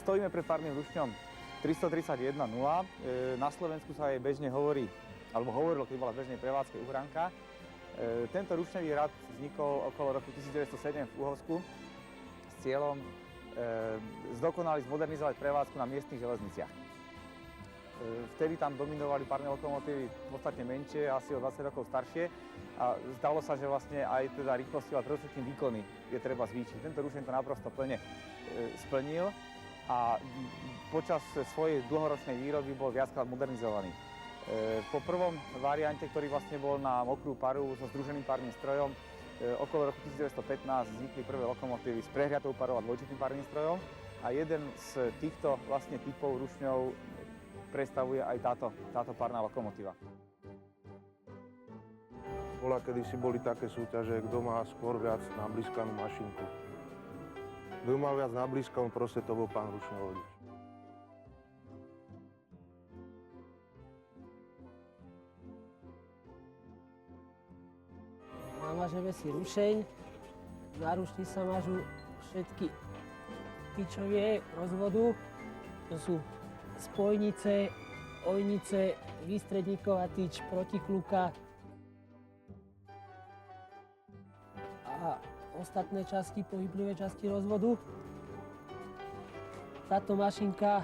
Stojíme pred párnym rušňom 331.0. Na Slovensku sa jej bežne hovorí, alebo hovorilo, keď bola bežnej prevádzke Uhranka. Tento rušňový rad vznikol okolo roku 1907 v Uhorsku s cieľom zdokonaliť, zmodernizovať prevádzku na miestnych železniciach. Vtedy tam dominovali párne lokomotívy podstatne menšie, asi o 20 rokov staršie a zdalo sa, že vlastne aj teda rýchlosťou a predovšetkým výkony je treba zvýšiť. Tento rušeň to naprosto plne splnil a počas svojej dlhoročnej výroby bol viackrát modernizovaný. Po prvom variante, ktorý vlastne bol na mokrú paru so združeným párnym strojom, okolo roku 1915 vznikli prvé lokomotívy s prehriatou parou a dvojčitým párnym strojom a jeden z týchto vlastne typov rušňov predstavuje aj táto párna lokomotíva. Kedysi boli také súťaže, kto má skôr viac nablískanú mašinku. Kto má viac nablískanú, proste to bol pán rušňovodič. Namažeme si rušeň, na rušni sa mažú všetky tyčovie rozvodu, to sú spojnice, ojnice, výstredníková tyč, protikluka a ostatné časti, pohyblivé časti rozvodu. Táto mašinka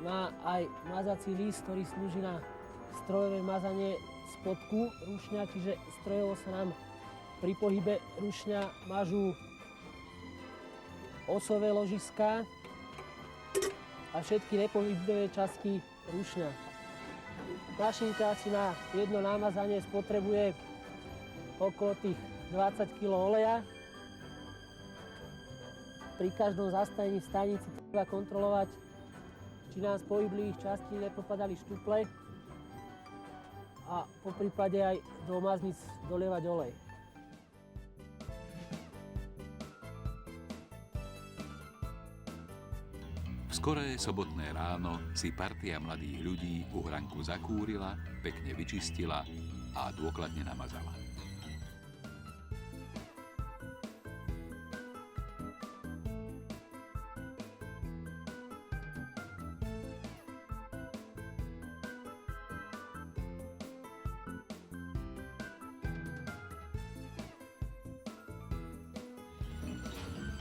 má aj mazací list, ktorý slúži na strojové mazanie spodku rušňa, čiže strojovo sa nám pri pohybe rušňa mažú osové ložiská a všetky nepohyblivé časti rušňa. Mašinka si na jedno namazanie spotrebuje okolo tých 20 kg oleja. Pri každom zastavení v stanici treba kontrolovať, či nám z pohyblivých častí nepopadali štuple a po prípade aj do maznic dolievať olej. Skoré sobotné ráno si partia mladých ľudí Uhranku zakúrila, pekne vyčistila a dôkladne namazala.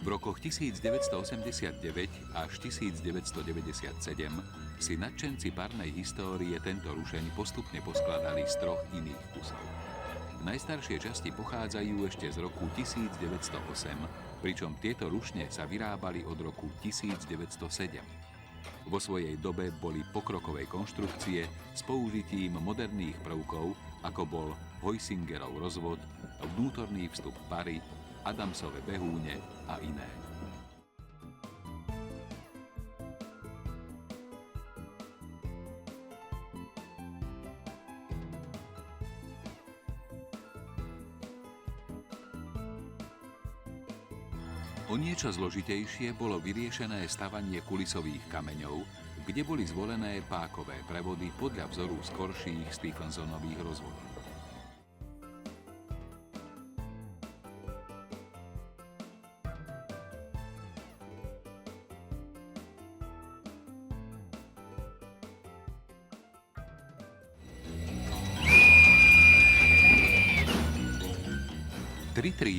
V rokoch 1989 až 1997 si nadšenci párnej histórie tento rušeň postupne poskladali z troch iných kusov. Najstaršie časti pochádzajú ešte z roku 1908, pričom tieto rušne sa vyrábali od roku 1907. Vo svojej dobe boli pokrokovej konštrukcie s použitím moderných prvkov, ako bol Heusingerov rozvod, vnútorný vstup pary, Adamsove behúne a iné. O niečo zložitejšie bolo vyriešené stavanie kulisových kameňov, kde boli zvolené pákové prevody podľa vzoru skorších Stephensonových rozvodov.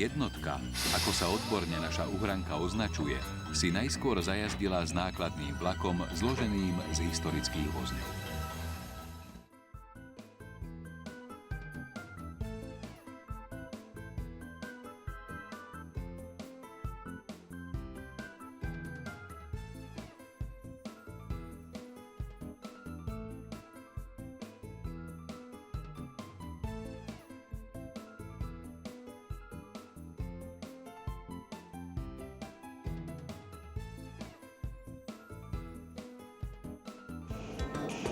jednotka, ako sa odborne naša Uhranka označuje, si najskôr zajazdila s nákladným vlakom zloženým z historických vozňov.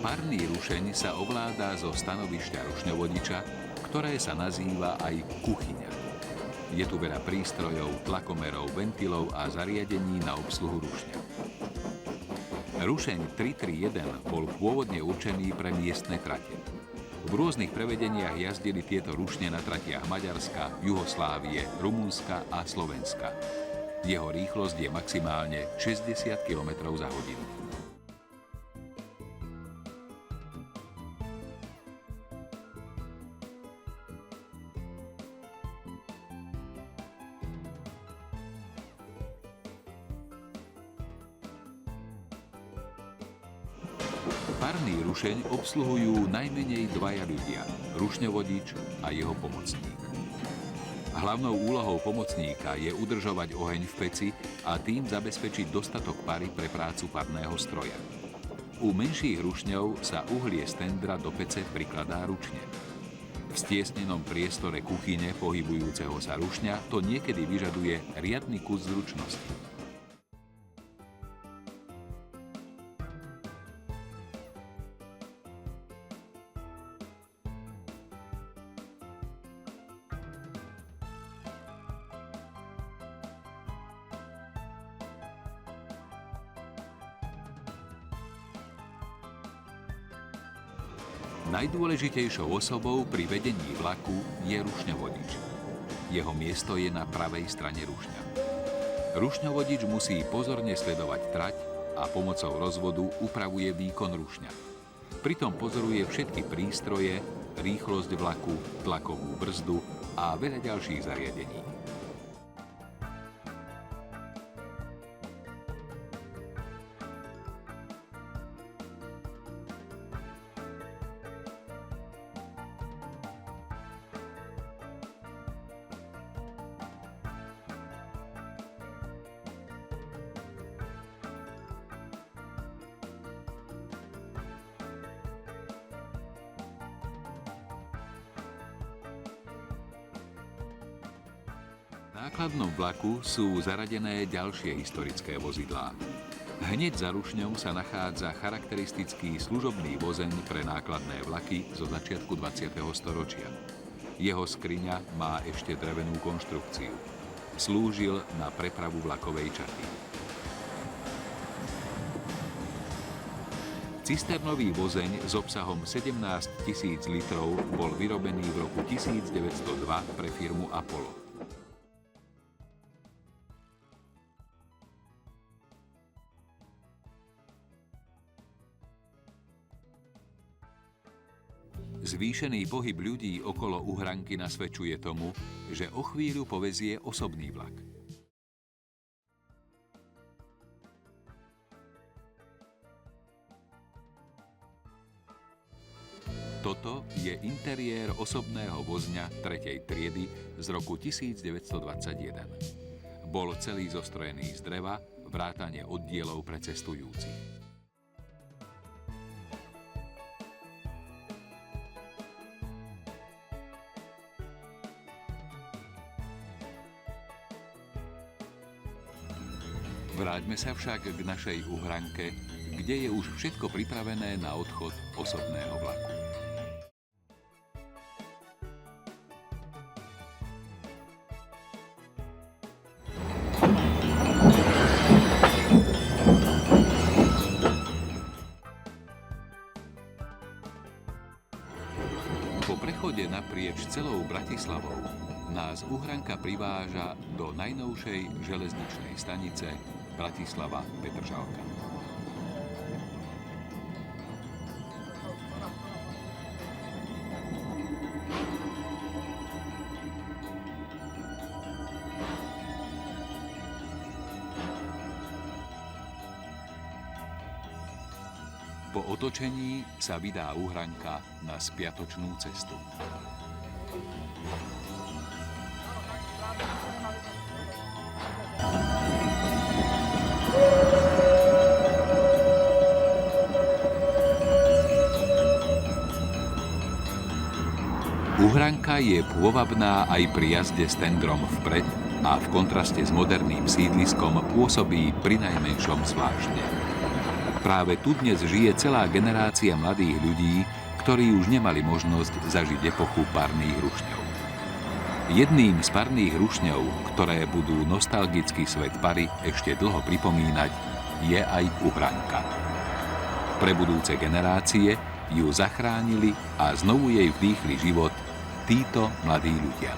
Párny rušeň sa ovláda zo stanovišťa rušňovodiča, ktoré sa nazýva aj kuchyňa. Je tu veľa prístrojov, tlakomerov, ventilov a zariadení na obsluhu rušňa. Rušeň 331 bol pôvodne určený pre miestne trate. V rôznych prevedeniach jazdili tieto rušne na tratiach Maďarska, Juhoslávie, Rumunska a Slovenska. Jeho rýchlosť je maximálne 60 km za hodinu. Parný rušeň obsluhujú najmenej dvaja ľudia, rušňovodič a jeho pomocník. Hlavnou úlohou pomocníka je udržovať oheň v peci a tým zabezpečiť dostatok pary pre prácu parného stroja. U menších rušňov sa uhlie z tendra do pece prikladá ručne. V stiesnenom priestore kuchyne pohybujúceho sa rušňa to niekedy vyžaduje riadny kus zručnosti. Najdôležitejšou osobou pri vedení vlaku je rušňovodič. Jeho miesto je na pravej strane rušňa. Rušňovodič musí pozorne sledovať trať a pomocou rozvodu upravuje výkon rušňa. Pritom pozoruje všetky prístroje, rýchlosť vlaku, tlakovú brzdu a veľa ďalších zariadení. V nákladnom vlaku sú zaradené ďalšie historické vozidlá. Hneď za rušňou sa nachádza charakteristický služobný vozeň pre nákladné vlaky zo začiatku 20. storočia. Jeho skriňa má ešte drevenú konštrukciu. Slúžil na prepravu vlakovej čaty. Cisternový vozeň s obsahom 17 000 litrov bol vyrobený v roku 1902 pre firmu Apollo. Zvýšený pohyb ľudí okolo uhranky nasvedčuje tomu, že o chvíľu povezie osobný vlak. Toto je interiér osobného vozňa 3. triedy z roku 1921. Bol celý zostrojený z dreva, vrátane oddielov pre cestujúcich. Vráťme sa však k našej uhranke, kde je už všetko pripravené na odchod osobného vlaku. Po prechode naprieč celou Bratislavou nás uhranka priváža do najnovšej železničnej stanice Bratislava Petržalka. Po otočení sa vydá uhranka na spiatočnú cestu. Uhranka je pôvabná aj pri jazde s tendrom vpred a v kontraste s moderným sídliskom pôsobí prinajmenšom zvláštne. Práve tu dnes žije celá generácia mladých ľudí, ktorí už nemali možnosť zažiť epochu parných rušňov. Jedným z parných rušňov, ktoré budú nostalgický svet pary ešte dlho pripomínať, je aj uhranka. Pre budúce generácie ju zachránili a znovu jej vdýchli život títo mladí ľudia.